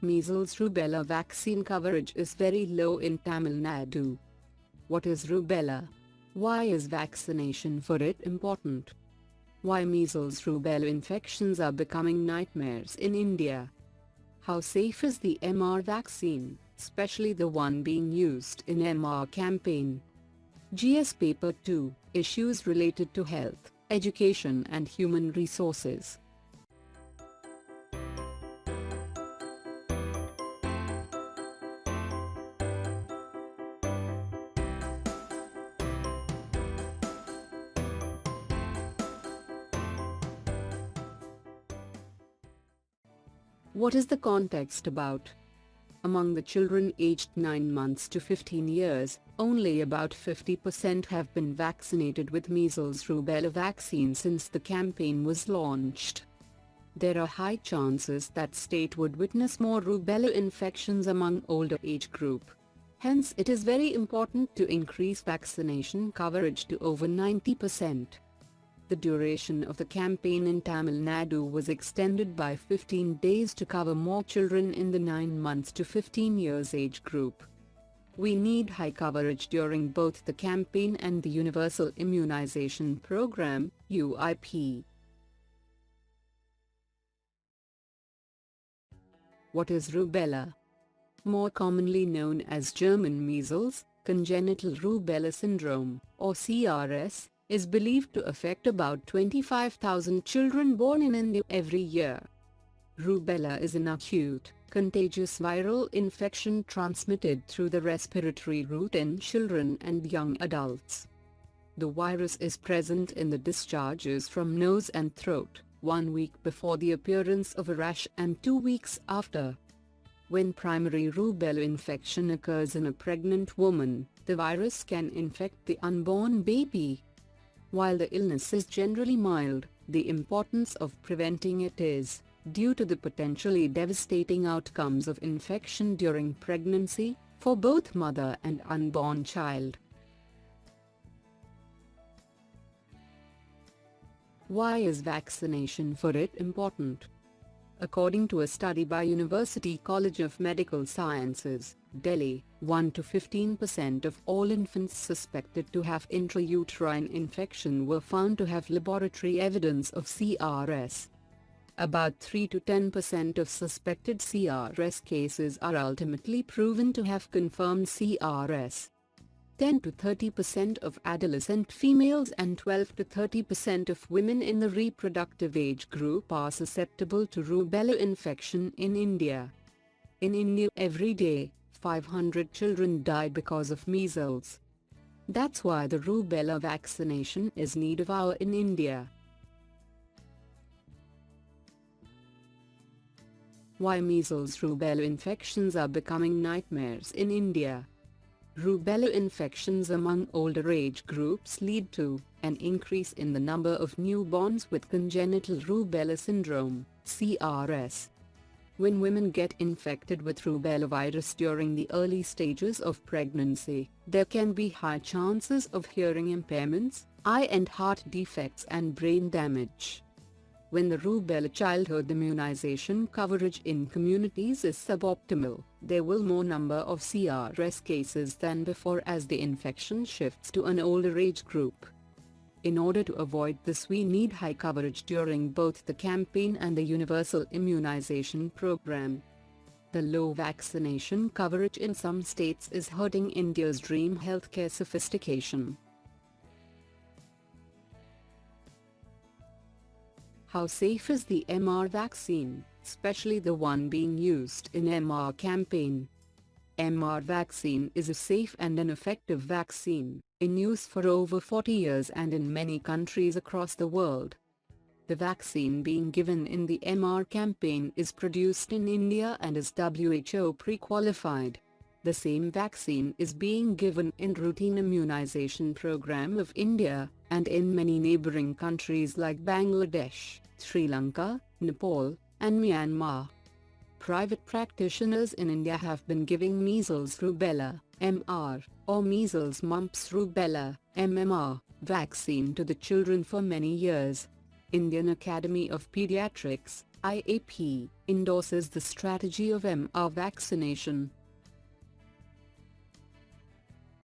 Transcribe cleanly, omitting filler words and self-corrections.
Measles rubella vaccine coverage is very low in Tamil Nadu. What is rubella? Why is vaccination for it important? Why measles rubella infections are becoming nightmares in India? How safe is the MR vaccine, especially the one being used in MR campaign? GS Paper 2, Issues related to health, education and human resources. What is the context about? Among the children aged 9 months to 15 years, only about 50% have been vaccinated with measles rubella vaccine since the campaign was launched. There are high chances that state would witness more rubella infections among older age group. Hence it is very important to increase vaccination coverage to over 90%. The duration of the campaign in Tamil Nadu was extended by 15 days to cover more children in the 9 months to 15 years age group. We need high coverage during both the campaign and the Universal Immunization Program, UIP. What is rubella? More commonly known as German measles, congenital rubella syndrome, or CRS, is believed to affect about 25,000 children born in India every year. Rubella is an acute, contagious viral infection transmitted through the respiratory route in children and young adults. The virus is present in the discharges from nose and throat, 1 week before the appearance of a rash and 2 weeks after. When primary rubella infection occurs in a pregnant woman, the virus can infect the unborn baby. While the illness is generally mild, the importance of preventing it is, due to the potentially devastating outcomes of infection during pregnancy, for both mother and unborn child. Why is vaccination for it important? According to a study by University College of Medical Sciences, Delhi, 1 to 15% of all infants suspected to have intrauterine infection were found to have laboratory evidence of CRS. About 3 to 10% of suspected CRS cases are ultimately proven to have confirmed CRS. 10 to 30% of adolescent females and 12 to 30% of women in the reproductive age group are susceptible to rubella infection in India. In India every day, 500 children die because of measles. That's why the rubella vaccination is need of hour in India. Why measles rubella infections are becoming nightmares in India? Rubella infections among older age groups lead to an increase in the number of newborns with congenital rubella syndrome, CRS. When women get infected with rubella virus during the early stages of pregnancy, there can be high chances of hearing impairments, eye and heart defects and brain damage. When the rubella childhood immunization coverage in communities is suboptimal, there will more number of CRS cases than before as the infection shifts to an older age group. In order to avoid this, we need high coverage during both the campaign and the Universal Immunization Program. The low vaccination coverage in some states is hurting India's dream healthcare sophistication. How safe is the MR vaccine, especially the one being used in MR campaign? MR vaccine is a safe and an effective vaccine, in use for over 40 years and in many countries across the world. The vaccine being given in the MR campaign is produced in India and is WHO pre-qualified. The same vaccine is being given in routine immunization program of India, and in many neighboring countries like Bangladesh, Sri Lanka, Nepal, and Myanmar. Private practitioners in India have been giving measles rubella, MR, or measles mumps rubella, MMR, vaccine to the children for many years. Indian Academy of Pediatrics, IAP endorses the strategy of MR vaccination.